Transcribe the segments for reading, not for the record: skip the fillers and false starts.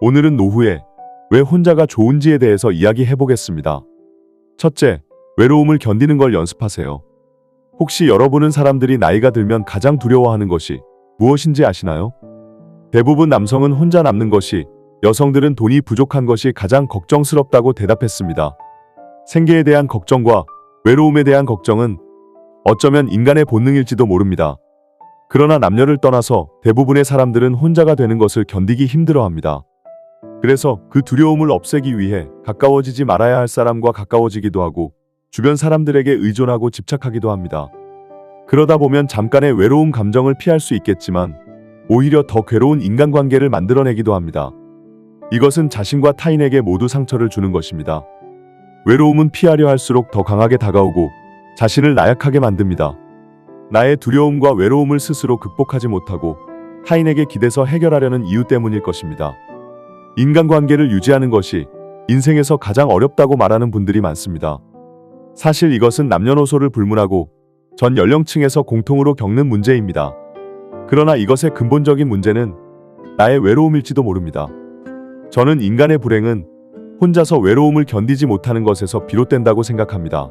오늘은 노후에 왜 혼자가 좋은지에 대해서 이야기해 보겠습니다. 첫째, 외로움을 견디는 걸 연습하세요. 혹시 여러분은 사람들이 나이가 들면 가장 두려워하는 것이 무엇인지 아시나요? 대부분 남성은 혼자 남는 것이, 여성들은 돈이 부족한 것이 가장 걱정스럽다고 대답했습니다. 생계에 대한 걱정과 외로움에 대한 걱정은 어쩌면 인간의 본능일지도 모릅니다. 그러나 남녀를 떠나서 대부분의 사람들은 혼자가 되는 것을 견디기 힘들어합니다. 그래서 그 두려움을 없애기 위해 가까워지지 말아야 할 사람과 가까워지기도 하고 주변 사람들에게 의존하고 집착하기도 합니다. 그러다 보면 잠깐의 외로움 감정을 피할 수 있겠지만 오히려 더 괴로운 인간관계를 만들어내기도 합니다. 이것은 자신과 타인에게 모두 상처를 주는 것입니다. 외로움은 피하려 할수록 더 강하게 다가오고 자신을 나약하게 만듭니다. 나의 두려움과 외로움을 스스로 극복하지 못하고 타인에게 기대서 해결하려는 이유 때문일 것입니다. 인간관계를 유지하는 것이 인생에서 가장 어렵다고 말하는 분들이 많습니다. 사실 이것은 남녀노소를 불문하고 전 연령층에서 공통으로 겪는 문제입니다. 그러나 이것의 근본적인 문제는 나의 외로움일지도 모릅니다. 저는 인간의 불행은 혼자서 외로움을 견디지 못하는 것에서 비롯된다고 생각합니다.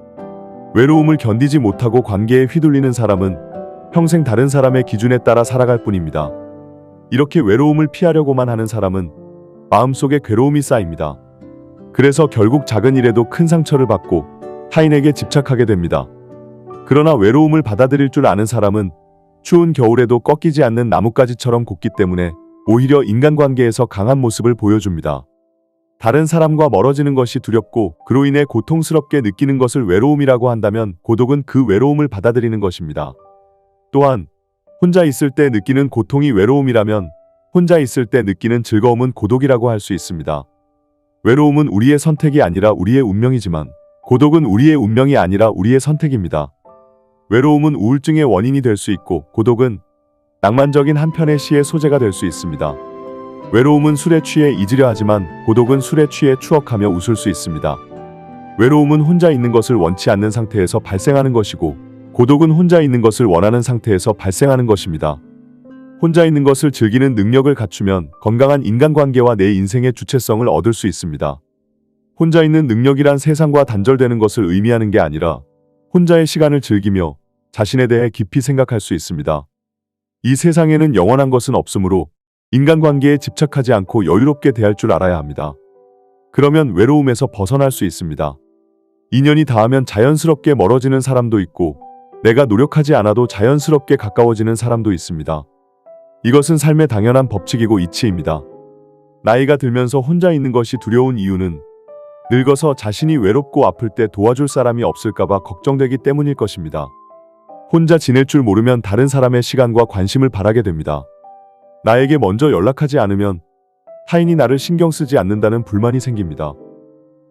외로움을 견디지 못하고 관계에 휘둘리는 사람은 평생 다른 사람의 기준에 따라 살아갈 뿐입니다. 이렇게 외로움을 피하려고만 하는 사람은 마음속에 괴로움이 쌓입니다. 그래서 결국 작은 일에도 큰 상처를 받고 타인에게 집착하게 됩니다. 그러나 외로움을 받아들일 줄 아는 사람은 추운 겨울에도 꺾이지 않는 나뭇가지처럼 굳기 때문에 오히려 인간관계에서 강한 모습을 보여줍니다. 다른 사람과 멀어지는 것이 두렵고 그로 인해 고통스럽게 느끼는 것을 외로움이라고 한다면 고독은 그 외로움을 받아들이는 것입니다. 또한 혼자 있을 때 느끼는 고통이 외로움이라면 혼자 있을 때 느끼는 즐거움은 고독이라고 할 수 있습니다. 외로움은 우리의 선택이 아니라 우리의 운명이지만 고독은 우리의 운명이 아니라 우리의 선택입니다. 외로움은 우울증의 원인이 될 수 있고 고독은 낭만적인 한 편의 시의 소재가 될 수 있습니다. 외로움은 술에 취해 잊으려 하지만 고독은 술에 취해 추억하며 웃을 수 있습니다. 외로움은 혼자 있는 것을 원치 않는 상태에서 발생하는 것이고 고독은 혼자 있는 것을 원하는 상태에서 발생하는 것입니다. 혼자 있는 것을 즐기는 능력을 갖추면 건강한 인간관계와 내 인생의 주체성을 얻을 수 있습니다. 혼자 있는 능력이란 세상과 단절되는 것을 의미하는 게 아니라 혼자의 시간을 즐기며 자신에 대해 깊이 생각할 수 있습니다. 이 세상에는 영원한 것은 없으므로 인간관계에 집착하지 않고 여유롭게 대할 줄 알아야 합니다. 그러면 외로움에서 벗어날 수 있습니다. 인연이 닿으면 자연스럽게 멀어지는 사람도 있고 내가 노력하지 않아도 자연스럽게 가까워지는 사람도 있습니다. 이것은 삶의 당연한 법칙이고 이치입니다. 나이가 들면서 혼자 있는 것이 두려운 이유는 늙어서 자신이 외롭고 아플 때 도와줄 사람이 없을까봐 걱정되기 때문일 것입니다. 혼자 지낼 줄 모르면 다른 사람의 시간과 관심을 바라게 됩니다. 나에게 먼저 연락하지 않으면 타인이 나를 신경 쓰지 않는다는 불만이 생깁니다.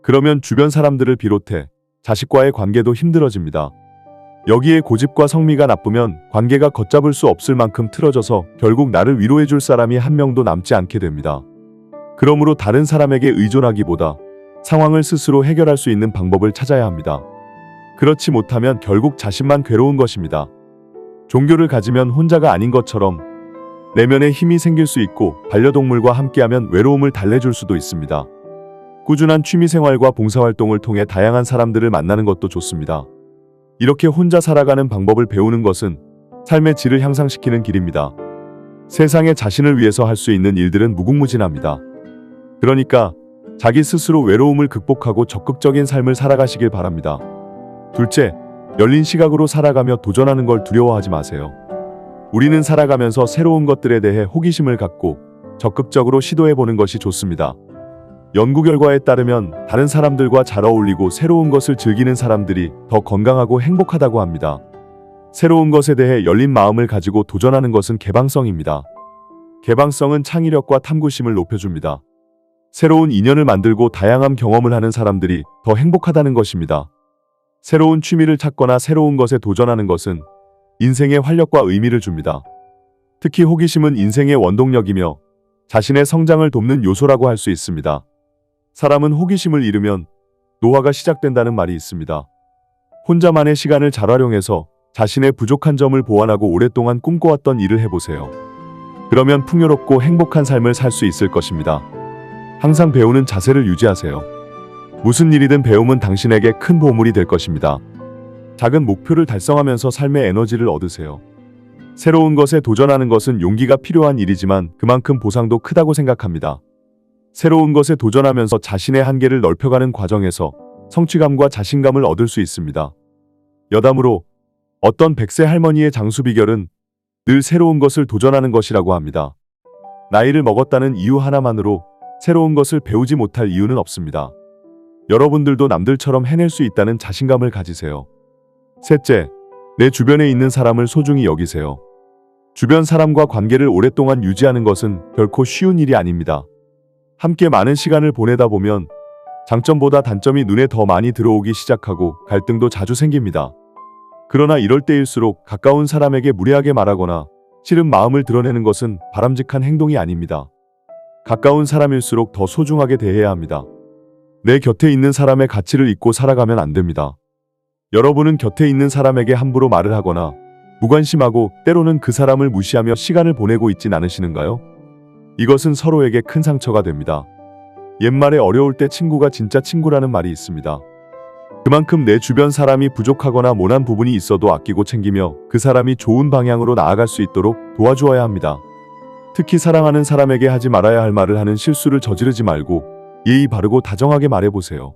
그러면 주변 사람들을 비롯해 자식과의 관계도 힘들어집니다. 여기에 고집과 성미가 나쁘면 관계가 걷잡을 수 없을 만큼 틀어져서 결국 나를 위로해줄 사람이 한 명도 남지 않게 됩니다. 그러므로 다른 사람에게 의존하기보다 상황을 스스로 해결할 수 있는 방법을 찾아야 합니다. 그렇지 못하면 결국 자신만 괴로운 것입니다. 종교를 가지면 혼자가 아닌 것처럼 내면에 힘이 생길 수 있고 반려동물과 함께하면 외로움을 달래줄 수도 있습니다. 꾸준한 취미생활과 봉사활동을 통해 다양한 사람들을 만나는 것도 좋습니다. 이렇게 혼자 살아가는 방법을 배우는 것은 삶의 질을 향상시키는 길입니다. 세상에 자신을 위해서 할 수 있는 일들은 무궁무진합니다. 그러니까 자기 스스로 외로움을 극복하고 적극적인 삶을 살아가시길 바랍니다. 둘째, 열린 시각으로 살아가며 도전하는 걸 두려워하지 마세요. 우리는 살아가면서 새로운 것들에 대해 호기심을 갖고 적극적으로 시도해보는 것이 좋습니다. 연구 결과에 따르면 다른 사람들과 잘 어울리고 새로운 것을 즐기는 사람들이 더 건강하고 행복하다고 합니다. 새로운 것에 대해 열린 마음을 가지고 도전하는 것은 개방성입니다. 개방성은 창의력과 탐구심을 높여줍니다. 새로운 인연을 만들고 다양한 경험을 하는 사람들이 더 행복하다는 것입니다. 새로운 취미를 찾거나 새로운 것에 도전하는 것은 인생에 활력과 의미를 줍니다. 특히 호기심은 인생의 원동력이며 자신의 성장을 돕는 요소라고 할 수 있습니다. 사람은 호기심을 잃으면 노화가 시작된다는 말이 있습니다. 혼자만의 시간을 잘 활용해서 자신의 부족한 점을 보완하고 오랫동안 꿈꿔왔던 일을 해보세요. 그러면 풍요롭고 행복한 삶을 살 수 있을 것입니다. 항상 배우는 자세를 유지하세요. 무슨 일이든 배움은 당신에게 큰 보물이 될 것입니다. 작은 목표를 달성하면서 삶의 에너지를 얻으세요. 새로운 것에 도전하는 것은 용기가 필요한 일이지만 그만큼 보상도 크다고 생각합니다. 새로운 것에 도전하면서 자신의 한계를 넓혀가는 과정에서 성취감과 자신감을 얻을 수 있습니다. 여담으로 어떤 100세 할머니의 장수 비결은 늘 새로운 것을 도전하는 것이라고 합니다. 나이를 먹었다는 이유 하나만으로 새로운 것을 배우지 못할 이유는 없습니다. 여러분들도 남들처럼 해낼 수 있다는 자신감을 가지세요. 셋째, 내 주변에 있는 사람을 소중히 여기세요. 주변 사람과 관계를 오랫동안 유지하는 것은 결코 쉬운 일이 아닙니다. 함께 많은 시간을 보내다 보면 장점보다 단점이 눈에 더 많이 들어오기 시작하고 갈등도 자주 생깁니다. 그러나 이럴 때일수록 가까운 사람에게 무례하게 말하거나 싫은 마음을 드러내는 것은 바람직한 행동이 아닙니다. 가까운 사람일수록 더 소중하게 대해야 합니다. 내 곁에 있는 사람의 가치를 잊고 살아가면 안 됩니다. 여러분은 곁에 있는 사람에게 함부로 말을 하거나 무관심하고 때로는 그 사람을 무시하며 시간을 보내고 있진 않으시는가요? 이것은 서로에게 큰 상처가 됩니다. 옛말에 어려울 때 친구가 진짜 친구라는 말이 있습니다. 그만큼 내 주변 사람이 부족하거나 모난 부분이 있어도 아끼고 챙기며 그 사람이 좋은 방향으로 나아갈 수 있도록 도와주어야 합니다. 특히 사랑하는 사람에게 하지 말아야 할 말을 하는 실수를 저지르지 말고 예의 바르고 다정하게 말해보세요.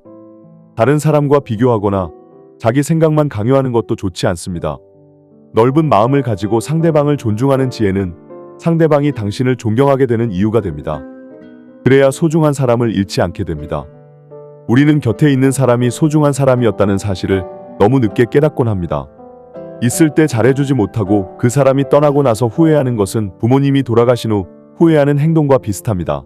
다른 사람과 비교하거나 자기 생각만 강요하는 것도 좋지 않습니다. 넓은 마음을 가지고 상대방을 존중하는 지혜는 상대방이 당신을 존경하게 되는 이유가 됩니다. 그래야 소중한 사람을 잃지 않게 됩니다. 우리는 곁에 있는 사람이 소중한 사람이었다는 사실을 너무 늦게 깨닫곤 합니다. 있을 때 잘해주지 못하고 그 사람이 떠나고 나서 후회하는 것은 부모님이 돌아가신 후 후회하는 행동과 비슷합니다.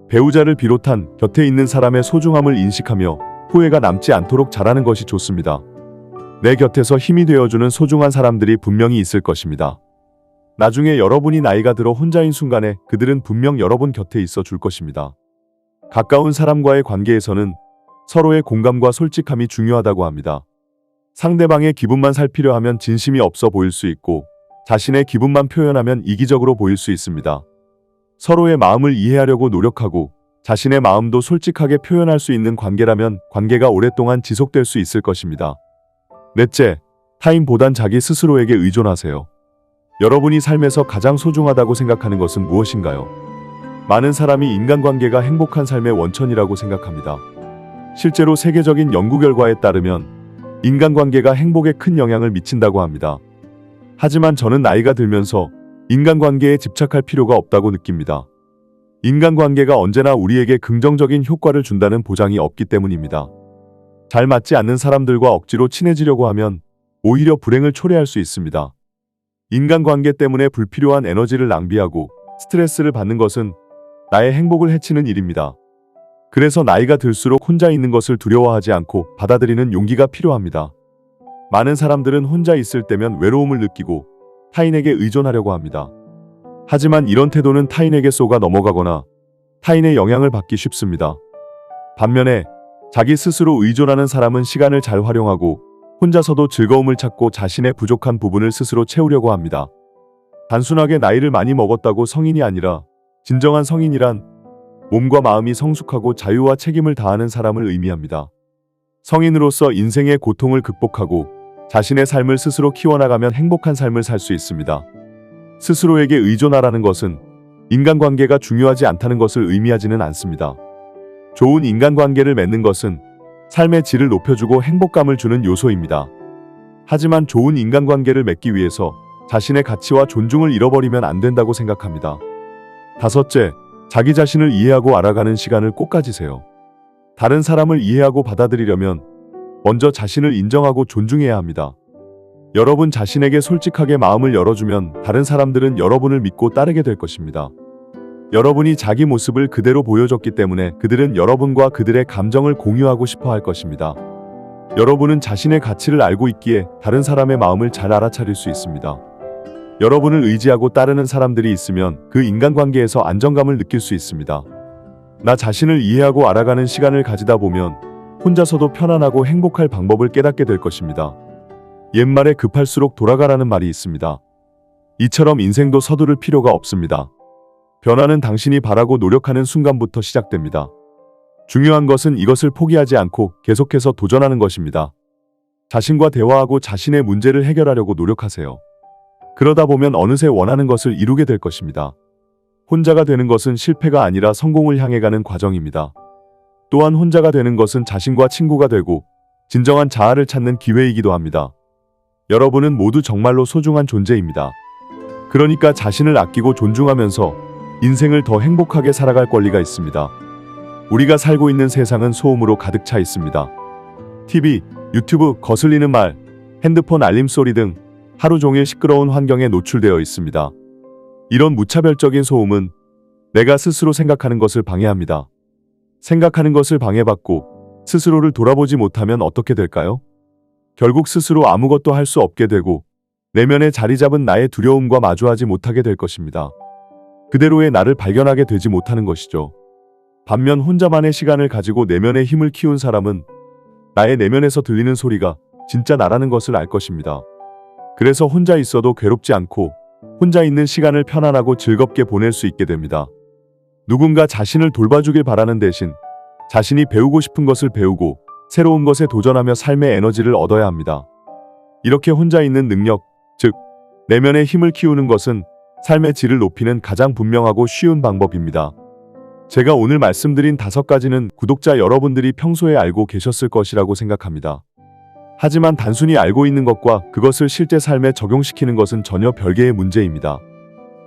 배우자를 비롯한 곁에 있는 사람의 소중함을 인식하며 후회가 남지 않도록 잘하는 것이 좋습니다. 내 곁에서 힘이 되어주는 소중한 사람들이 분명히 있을 것입니다. 나중에 여러분이 나이가 들어 혼자인 순간에 그들은 분명 여러분 곁에 있어 줄 것입니다. 가까운 사람과의 관계에서는 서로의 공감과 솔직함이 중요하다고 합니다. 상대방의 기분만 살피려 하면 진심이 없어 보일 수 있고 자신의 기분만 표현하면 이기적으로 보일 수 있습니다. 서로의 마음을 이해하려고 노력하고 자신의 마음도 솔직하게 표현할 수 있는 관계라면 관계가 오랫동안 지속될 수 있을 것입니다. 넷째, 타인보단 자기 스스로에게 의존하세요. 여러분이 삶에서 가장 소중하다고 생각하는 것은 무엇인가요? 많은 사람이 인간관계가 행복한 삶의 원천이라고 생각합니다. 실제로 세계적인 연구 결과에 따르면 인간관계가 행복에 큰 영향을 미친다고 합니다. 하지만 저는 나이가 들면서 인간관계에 집착할 필요가 없다고 느낍니다. 인간관계가 언제나 우리에게 긍정적인 효과를 준다는 보장이 없기 때문입니다. 잘 맞지 않는 사람들과 억지로 친해지려고 하면 오히려 불행을 초래할 수 있습니다. 인간관계 때문에 불필요한 에너지를 낭비하고 스트레스를 받는 것은 나의 행복을 해치는 일입니다. 그래서 나이가 들수록 혼자 있는 것을 두려워하지 않고 받아들이는 용기가 필요합니다. 많은 사람들은 혼자 있을 때면 외로움을 느끼고 타인에게 의존하려고 합니다. 하지만 이런 태도는 타인에게 쏘가 넘어가거나 타인의 영향을 받기 쉽습니다. 반면에 자기 스스로 의존하는 사람은 시간을 잘 활용하고 혼자서도 즐거움을 찾고 자신의 부족한 부분을 스스로 채우려고 합니다. 단순하게 나이를 많이 먹었다고 성인이 아니라 진정한 성인이란 몸과 마음이 성숙하고 자유와 책임을 다하는 사람을 의미합니다. 성인으로서 인생의 고통을 극복하고 자신의 삶을 스스로 키워나가면 행복한 삶을 살 수 있습니다. 스스로에게 의존하라는 것은 인간관계가 중요하지 않다는 것을 의미하지는 않습니다. 좋은 인간관계를 맺는 것은 삶의 질을 높여주고 행복감을 주는 요소입니다. 하지만 좋은 인간관계를 맺기 위해서 자신의 가치와 존중을 잃어버리면 안 된다고 생각합니다. 다섯째, 자기 자신을 이해하고 알아가는 시간을 꼭 가지세요. 다른 사람을 이해하고 받아들이려면 먼저 자신을 인정하고 존중해야 합니다. 여러분 자신에게 솔직하게 마음을 열어주면 다른 사람들은 여러분을 믿고 따르게 될 것입니다. 여러분이 자기 모습을 그대로 보여줬기 때문에 그들은 여러분과 그들의 감정을 공유하고 싶어 할 것입니다. 여러분은 자신의 가치를 알고 있기에 다른 사람의 마음을 잘 알아차릴 수 있습니다. 여러분을 의지하고 따르는 사람들이 있으면 그 인간관계에서 안정감을 느낄 수 있습니다. 나 자신을 이해하고 알아가는 시간을 가지다 보면 혼자서도 편안하고 행복할 방법을 깨닫게 될 것입니다. 옛말에 급할수록 돌아가라는 말이 있습니다. 이처럼 인생도 서두를 필요가 없습니다. 변화는 당신이 바라고 노력하는 순간부터 시작됩니다. 중요한 것은 이것을 포기하지 않고 계속해서 도전하는 것입니다. 자신과 대화하고 자신의 문제를 해결하려고 노력하세요. 그러다 보면 어느새 원하는 것을 이루게 될 것입니다. 혼자가 되는 것은 실패가 아니라 성공을 향해 가는 과정입니다. 또한 혼자가 되는 것은 자신과 친구가 되고 진정한 자아를 찾는 기회이기도 합니다. 여러분은 모두 정말로 소중한 존재입니다. 그러니까 자신을 아끼고 존중하면서 인생을 더 행복하게 살아갈 권리가 있습니다. 우리가 살고 있는 세상은 소음으로 가득 차 있습니다. TV, 유튜브, 거슬리는 말, 핸드폰 알림 소리 등 하루 종일 시끄러운 환경에 노출되어 있습니다. 이런 무차별적인 소음은 내가 스스로 생각하는 것을 방해합니다. 생각하는 것을 방해받고 스스로를 돌아보지 못하면 어떻게 될까요? 결국 스스로 아무것도 할 수 없게 되고 내면에 자리 잡은 나의 두려움과 마주하지 못하게 될 것입니다. 그대로의 나를 발견하게 되지 못하는 것이죠. 반면 혼자만의 시간을 가지고 내면의 힘을 키운 사람은 나의 내면에서 들리는 소리가 진짜 나라는 것을 알 것입니다. 그래서 혼자 있어도 괴롭지 않고 혼자 있는 시간을 편안하고 즐겁게 보낼 수 있게 됩니다. 누군가 자신을 돌봐주길 바라는 대신 자신이 배우고 싶은 것을 배우고 새로운 것에 도전하며 삶의 에너지를 얻어야 합니다. 이렇게 혼자 있는 능력, 즉 내면의 힘을 키우는 것은 삶의 질을 높이는 가장 분명하고 쉬운 방법입니다. 제가 오늘 말씀드린 5가지는 구독자 여러분들이 평소에 알고 계셨을 것이라고 생각합니다. 하지만 단순히 알고 있는 것과 그것을 실제 삶에 적용시키는 것은 전혀 별개의 문제입니다.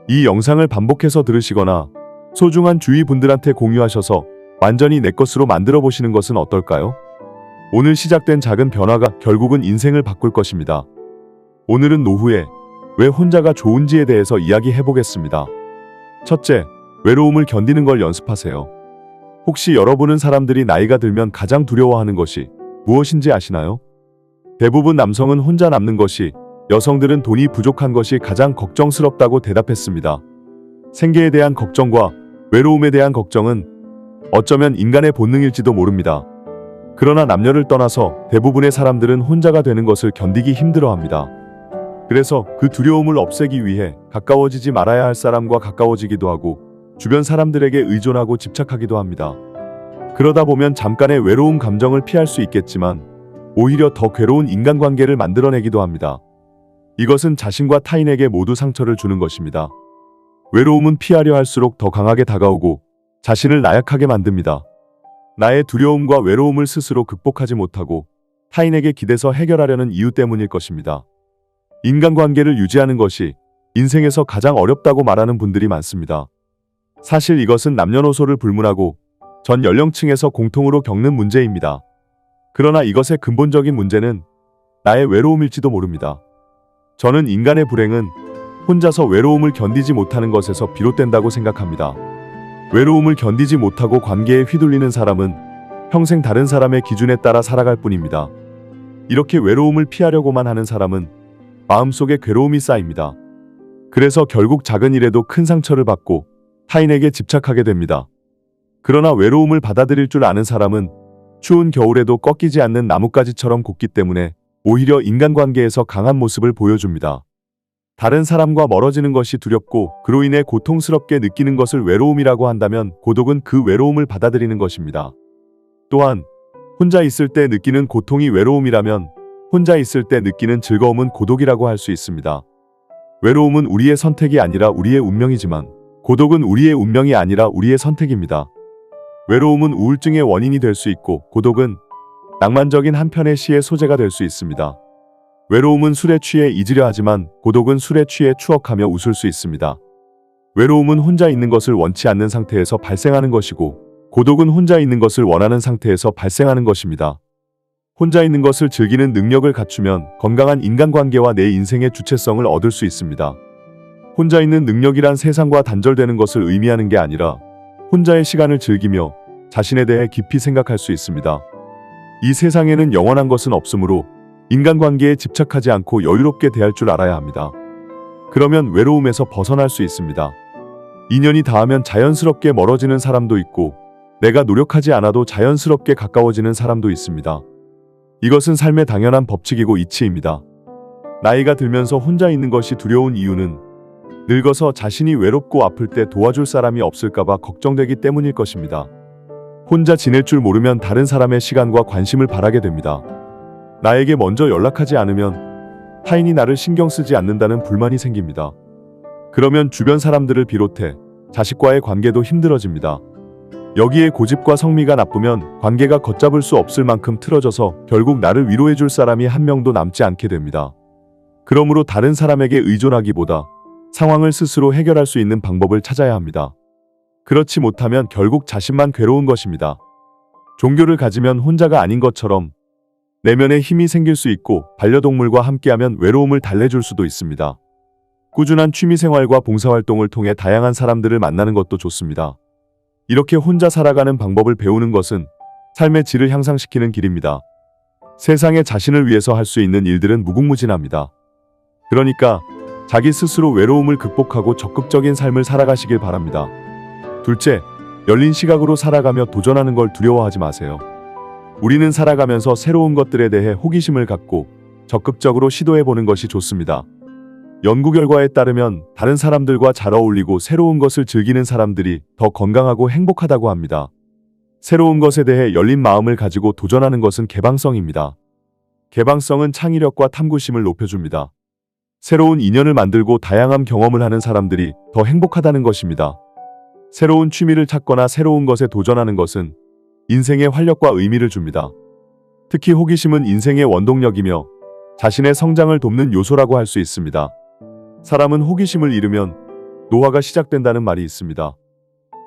이 영상을 반복해서 들으시거나 소중한 주위 분들한테 공유하셔서 완전히 내 것으로 만들어 보시는 것은 어떨까요? 오늘 시작된 작은 변화가 결국은 인생을 바꿀 것입니다. 오늘은 노후에 왜 혼자가 좋은지에 대해서 이야기해 보겠습니다. 첫째, 외로움을 견디는 걸 연습하세요. 혹시 여러분은 사람들이 나이가 들면 가장 두려워하는 것이 무엇인지 아시나요? 대부분 남성은 혼자 남는 것이, 여성들은 돈이 부족한 것이 가장 걱정스럽다고 대답했습니다. 생계에 대한 걱정과 외로움에 대한 걱정은 어쩌면 인간의 본능일지도 모릅니다. 그러나 남녀를 떠나서 대부분의 사람들은 혼자가 되는 것을 견디기 힘들어합니다. 그래서 그 두려움을 없애기 위해 가까워지지 말아야 할 사람과 가까워지기도 하고 주변 사람들에게 의존하고 집착하기도 합니다. 그러다 보면 잠깐의 외로움 감정을 피할 수 있겠지만 오히려 더 괴로운 인간관계를 만들어내기도 합니다. 이것은 자신과 타인에게 모두 상처를 주는 것입니다. 외로움은 피하려 할수록 더 강하게 다가오고 자신을 나약하게 만듭니다. 나의 두려움과 외로움을 스스로 극복하지 못하고 타인에게 기대서 해결하려는 이유 때문일 것입니다. 인간관계를 유지하는 것이 인생에서 가장 어렵다고 말하는 분들이 많습니다. 사실 이것은 남녀노소를 불문하고 전 연령층에서 공통으로 겪는 문제입니다. 그러나 이것의 근본적인 문제는 나의 외로움일지도 모릅니다. 저는 인간의 불행은 혼자서 외로움을 견디지 못하는 것에서 비롯된다고 생각합니다. 외로움을 견디지 못하고 관계에 휘둘리는 사람은 평생 다른 사람의 기준에 따라 살아갈 뿐입니다. 이렇게 외로움을 피하려고만 하는 사람은 마음속에 괴로움이 쌓입니다. 그래서 결국 작은 일에도 큰 상처를 받고 타인에게 집착하게 됩니다. 그러나 외로움을 받아들일 줄 아는 사람은 추운 겨울에도 꺾이지 않는 나뭇가지처럼 곱기 때문에 오히려 인간관계에서 강한 모습을 보여줍니다. 다른 사람과 멀어지는 것이 두렵고 그로 인해 고통스럽게 느끼는 것을 외로움이라고 한다면 고독은 그 외로움을 받아들이는 것입니다. 또한 혼자 있을 때 느끼는 고통이 외로움이라면 혼자 있을 때 느끼는 즐거움은 고독이라고 할 수 있습니다. 외로움은 우리의 선택이 아니라 우리의 운명이지만 고독은 우리의 운명이 아니라 우리의 선택입니다. 외로움은 우울증의 원인이 될 수 있고 고독은 낭만적인 한편의 시의 소재가 될 수 있습니다. 외로움은 술에 취해 잊으려 하지만 고독은 술에 취해 추억하며 웃을 수 있습니다. 외로움은 혼자 있는 것을 원치 않는 상태에서 발생하는 것이고 고독은 혼자 있는 것을 원하는 상태에서 발생하는 것입니다. 혼자 있는 것을 즐기는 능력을 갖추면 건강한 인간관계와 내 인생의 주체성을 얻을 수 있습니다. 혼자 있는 능력이란 세상과 단절되는 것을 의미하는 게 아니라 혼자의 시간을 즐기며 자신에 대해 깊이 생각할 수 있습니다. 이 세상에는 영원한 것은 없으므로 인간관계에 집착하지 않고 여유롭게 대할 줄 알아야 합니다. 그러면 외로움에서 벗어날 수 있습니다. 인연이 닿으면 자연스럽게 멀어지는 사람도 있고 내가 노력하지 않아도 자연스럽게 가까워지는 사람도 있습니다. 이것은 삶의 당연한 법칙이고 이치입니다. 나이가 들면서 혼자 있는 것이 두려운 이유는 늙어서 자신이 외롭고 아플 때 도와줄 사람이 없을까봐 걱정되기 때문일 것입니다. 혼자 지낼 줄 모르면 다른 사람의 시간과 관심을 바라게 됩니다. 나에게 먼저 연락하지 않으면 타인이 나를 신경 쓰지 않는다는 불만이 생깁니다. 그러면 주변 사람들을 비롯해 자식과의 관계도 힘들어집니다. 여기에 고집과 성미가 나쁘면 관계가 걷잡을 수 없을 만큼 틀어져서 결국 나를 위로해줄 사람이 한 명도 남지 않게 됩니다. 그러므로 다른 사람에게 의존하기보다 상황을 스스로 해결할 수 있는 방법을 찾아야 합니다. 그렇지 못하면 결국 자신만 괴로운 것입니다. 종교를 가지면 혼자가 아닌 것처럼 내면에 힘이 생길 수 있고 반려동물과 함께하면 외로움을 달래줄 수도 있습니다. 꾸준한 취미생활과 봉사활동을 통해 다양한 사람들을 만나는 것도 좋습니다. 이렇게 혼자 살아가는 방법을 배우는 것은 삶의 질을 향상시키는 길입니다. 세상에 자신을 위해서 할 수 있는 일들은 무궁무진합니다. 그러니까 자기 스스로 외로움을 극복하고 적극적인 삶을 살아가시길 바랍니다. 둘째, 열린 시각으로 살아가며 도전하는 걸 두려워하지 마세요. 우리는 살아가면서 새로운 것들에 대해 호기심을 갖고 적극적으로 시도해보는 것이 좋습니다. 연구 결과에 따르면 다른 사람들과 잘 어울리고 새로운 것을 즐기는 사람들이 더 건강하고 행복하다고 합니다. 새로운 것에 대해 열린 마음을 가지고 도전하는 것은 개방성입니다. 개방성은 창의력과 탐구심을 높여줍니다. 새로운 인연을 만들고 다양한 경험을 하는 사람들이 더 행복하다는 것입니다. 새로운 취미를 찾거나 새로운 것에 도전하는 것은 인생에 활력과 의미를 줍니다. 특히 호기심은 인생의 원동력이며 자신의 성장을 돕는 요소라고 할 수 있습니다. 사람은 호기심을 잃으면 노화가 시작된다는 말이 있습니다.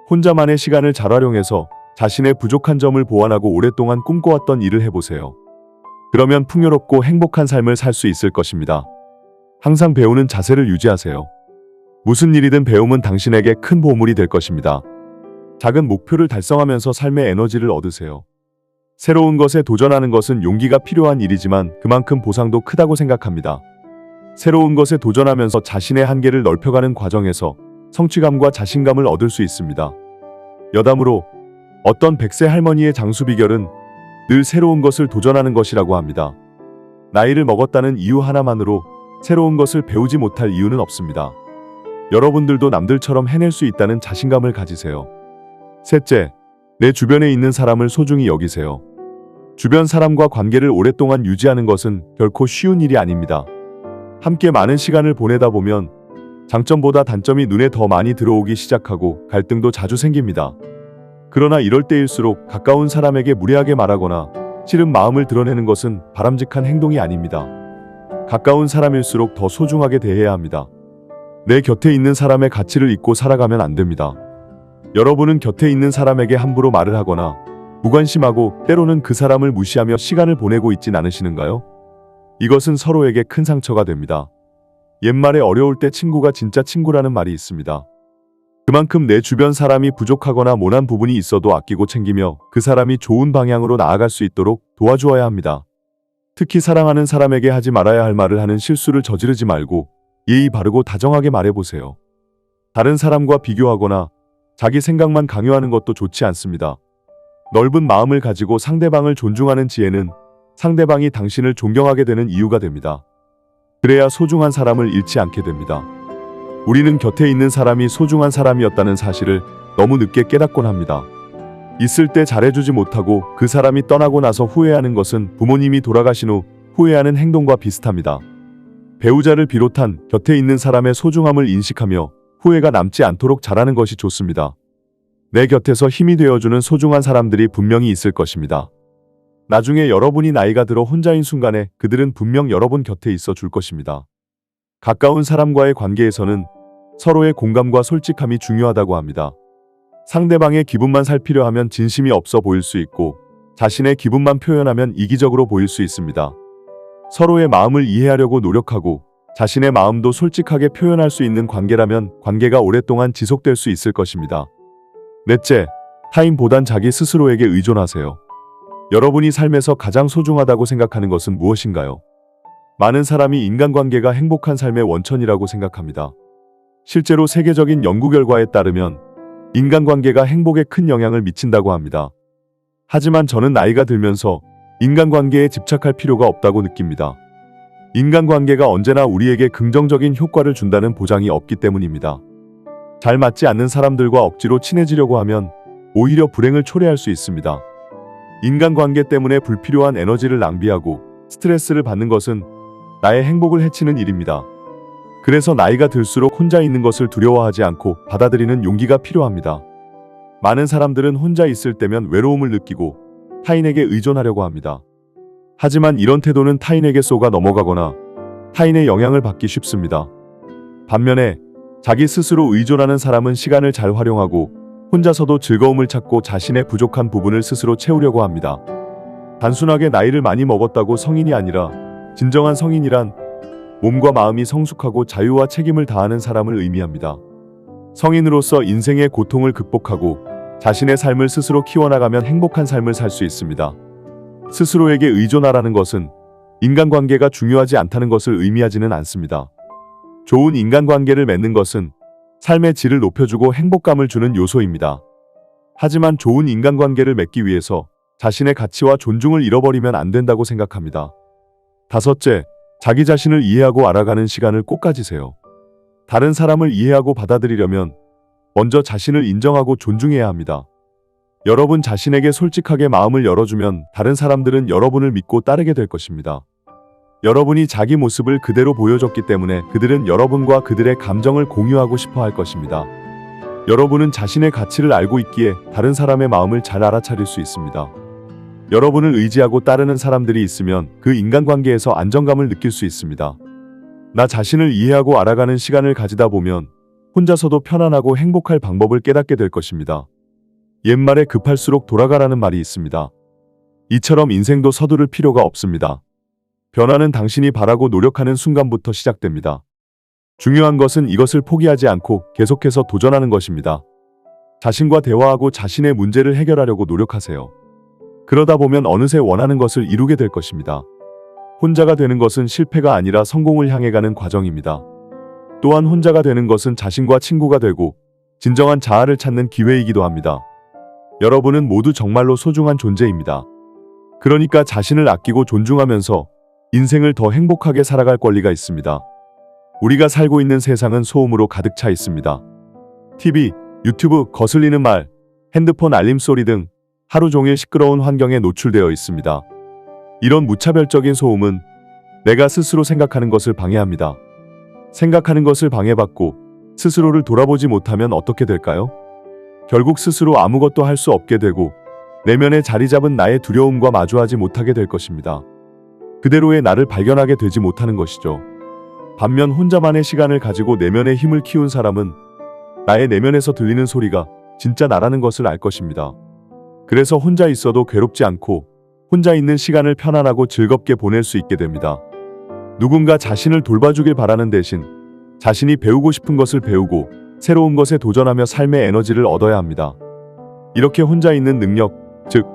혼자만의 시간을 잘 활용해서 자신의 부족한 점을 보완하고 오랫동안 꿈꿔왔던 일을 해보세요. 그러면 풍요롭고 행복한 삶을 살 수 있을 것입니다. 항상 배우는 자세를 유지하세요. 무슨 일이든 배움은 당신에게 큰 보물이 될 것입니다. 작은 목표를 달성하면서 삶의 에너지를 얻으세요. 새로운 것에 도전하는 것은 용기가 필요한 일이지만 그만큼 보상도 크다고 생각합니다. 새로운 것에 도전하면서 자신의 한계를 넓혀가는 과정에서 성취감과 자신감을 얻을 수 있습니다. 여담으로 어떤 100세 할머니의 장수 비결은 늘 새로운 것을 도전하는 것이라고 합니다. 나이를 먹었다는 이유 하나만으로 새로운 것을 배우지 못할 이유는 없습니다. 여러분들도 남들처럼 해낼 수 있다는 자신감을 가지세요. 셋째, 내 주변에 있는 사람을 소중히 여기세요. 주변 사람과 관계를 오랫동안 유지하는 것은 결코 쉬운 일이 아닙니다. 함께 많은 시간을 보내다 보면 장점보다 단점이 눈에 더 많이 들어오기 시작하고 갈등도 자주 생깁니다. 그러나 이럴 때일수록 가까운 사람에게 무례하게 말하거나 싫은 마음을 드러내는 것은 바람직한 행동이 아닙니다. 가까운 사람일수록 더 소중하게 대해야 합니다. 내 곁에 있는 사람의 가치를 잊고 살아가면 안 됩니다. 여러분은 곁에 있는 사람에게 함부로 말을 하거나 무관심하고 때로는 그 사람을 무시하며 시간을 보내고 있진 않으시는가요? 이것은 서로에게 큰 상처가 됩니다. 옛말에 어려울 때 친구가 진짜 친구라는 말이 있습니다. 그만큼 내 주변 사람이 부족하거나 모난 부분이 있어도 아끼고 챙기며 그 사람이 좋은 방향으로 나아갈 수 있도록 도와주어야 합니다. 특히 사랑하는 사람에게 하지 말아야 할 말을 하는 실수를 저지르지 말고 예의 바르고 다정하게 말해보세요. 다른 사람과 비교하거나 자기 생각만 강요하는 것도 좋지 않습니다. 넓은 마음을 가지고 상대방을 존중하는 지혜는 상대방이 당신을 존경하게 되는 이유가 됩니다. 그래야 소중한 사람을 잃지 않게 됩니다. 우리는 곁에 있는 사람이 소중한 사람이었다는 사실을 너무 늦게 깨닫곤 합니다. 있을 때 잘해주지 못하고 그 사람이 떠나고 나서 후회하는 것은 부모님이 돌아가신 후 후회하는 행동과 비슷합니다. 배우자를 비롯한 곁에 있는 사람의 소중함을 인식하며 후회가 남지 않도록 잘하는 것이 좋습니다. 내 곁에서 힘이 되어주는 소중한 사람들이 분명히 있을 것입니다. 나중에 여러분이 나이가 들어 혼자인 순간에 그들은 분명 여러분 곁에 있어 줄 것입니다. 가까운 사람과의 관계에서는 서로의 공감과 솔직함이 중요하다고 합니다. 상대방의 기분만 살피려 하면 진심이 없어 보일 수 있고 자신의 기분만 표현하면 이기적으로 보일 수 있습니다. 서로의 마음을 이해하려고 노력하고 자신의 마음도 솔직하게 표현할 수 있는 관계라면 관계가 오랫동안 지속될 수 있을 것입니다. 넷째, 타인보단 자기 스스로에게 의존하세요. 여러분이 삶에서 가장 소중하다고 생각하는 것은 무엇인가요? 많은 사람이 인간관계가 행복한 삶의 원천이라고 생각합니다. 실제로 세계적인 연구 결과에 따르면 인간관계가 행복에 큰 영향을 미친다고 합니다. 하지만 저는 나이가 들면서 인간관계에 집착할 필요가 없다고 느낍니다. 인간관계가 언제나 우리에게 긍정적인 효과를 준다는 보장이 없기 때문입니다. 잘 맞지 않는 사람들과 억지로 친해지려고 하면 오히려 불행을 초래할 수 있습니다. 인간관계 때문에 불필요한 에너지를 낭비하고 스트레스를 받는 것은 나의 행복을 해치는 일입니다. 그래서 나이가 들수록 혼자 있는 것을 두려워하지 않고 받아들이는 용기가 필요합니다. 많은 사람들은 혼자 있을 때면 외로움을 느끼고 타인에게 의존하려고 합니다. 하지만 이런 태도는 타인에게 쏘가 넘어가거나 타인의 영향을 받기 쉽습니다. 반면에 자기 스스로 의존하는 사람은 시간을 잘 활용하고 혼자서도 즐거움을 찾고 자신의 부족한 부분을 스스로 채우려고 합니다. 단순하게 나이를 많이 먹었다고 성인이 아니라 진정한 성인이란 몸과 마음이 성숙하고 자유와 책임을 다하는 사람을 의미합니다. 성인으로서 인생의 고통을 극복하고 자신의 삶을 스스로 키워나가면 행복한 삶을 살 수 있습니다. 스스로에게 의존하라는 것은 인간관계가 중요하지 않다는 것을 의미하지는 않습니다. 좋은 인간관계를 맺는 것은 삶의 질을 높여주고 행복감을 주는 요소입니다. 하지만 좋은 인간관계를 맺기 위해서 자신의 가치와 존중을 잃어버리면 안 된다고 생각합니다. 다섯째, 자기 자신을 이해하고 알아가는 시간을 꼭 가지세요. 다른 사람을 이해하고 받아들이려면 먼저 자신을 인정하고 존중해야 합니다. 여러분 자신에게 솔직하게 마음을 열어주면 다른 사람들은 여러분을 믿고 따르게 될 것입니다. 여러분이 자기 모습을 그대로 보여줬기 때문에 그들은 여러분과 그들의 감정을 공유하고 싶어 할 것입니다. 여러분은 자신의 가치를 알고 있기에 다른 사람의 마음을 잘 알아차릴 수 있습니다. 여러분을 의지하고 따르는 사람들이 있으면 그 인간관계에서 안정감을 느낄 수 있습니다. 나 자신을 이해하고 알아가는 시간을 가지다 보면 혼자서도 편안하고 행복할 방법을 깨닫게 될 것입니다. 옛말에 급할수록 돌아가라는 말이 있습니다. 이처럼 인생도 서두를 필요가 없습니다. 변화는 당신이 바라고 노력하는 순간부터 시작됩니다. 중요한 것은 이것을 포기하지 않고 계속해서 도전하는 것입니다. 자신과 대화하고 자신의 문제를 해결하려고 노력하세요. 그러다 보면 어느새 원하는 것을 이루게 될 것입니다. 혼자가 되는 것은 실패가 아니라 성공을 향해 가는 과정입니다. 또한 혼자가 되는 것은 자신과 친구가 되고 진정한 자아를 찾는 기회이기도 합니다. 여러분은 모두 정말로 소중한 존재입니다. 그러니까 자신을 아끼고 존중하면서 인생을 더 행복하게 살아갈 권리가 있습니다. 우리가 살고 있는 세상은 소음으로 가득 차 있습니다. TV, 유튜브, 거슬리는 말, 핸드폰 알림 소리 등 하루 종일 시끄러운 환경에 노출되어 있습니다. 이런 무차별적인 소음은 내가 스스로 생각하는 것을 방해합니다. 생각하는 것을 방해받고 스스로를 돌아보지 못하면 어떻게 될까요? 결국 스스로 아무것도 할 수 없게 되고 내면에 자리 잡은 나의 두려움과 마주하지 못하게 될 것입니다. 그대로의 나를 발견하게 되지 못하는 것이죠. 반면 혼자만의 시간을 가지고 내면의 힘을 키운 사람은 나의 내면에서 들리는 소리가 진짜 나라는 것을 알 것입니다. 그래서 혼자 있어도 괴롭지 않고 혼자 있는 시간을 편안하고 즐겁게 보낼 수 있게 됩니다. 누군가 자신을 돌봐주길 바라는 대신 자신이 배우고 싶은 것을 배우고 새로운 것에 도전하며 삶의 에너지를 얻어야 합니다. 이렇게 혼자 있는 능력, 즉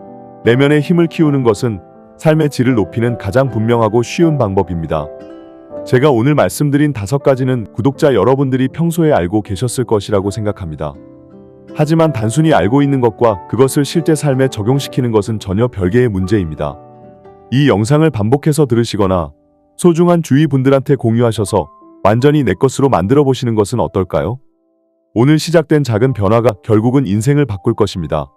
내면의 힘을 키우는 것은 삶의 질을 높이는 가장 분명하고 쉬운 방법입니다. 제가 오늘 말씀드린 5가지는 구독자 여러분들이 평소에 알고 계셨을 것이라고 생각합니다. 하지만 단순히 알고 있는 것과 그것을 실제 삶에 적용시키는 것은 전혀 별개의 문제입니다. 이 영상을 반복해서 들으시거나 소중한 주위 분들한테 공유하셔서 완전히 내 것으로 만들어 보시는 것은 어떨까요? 오늘 시작된 작은 변화가 결국은 인생을 바꿀 것입니다.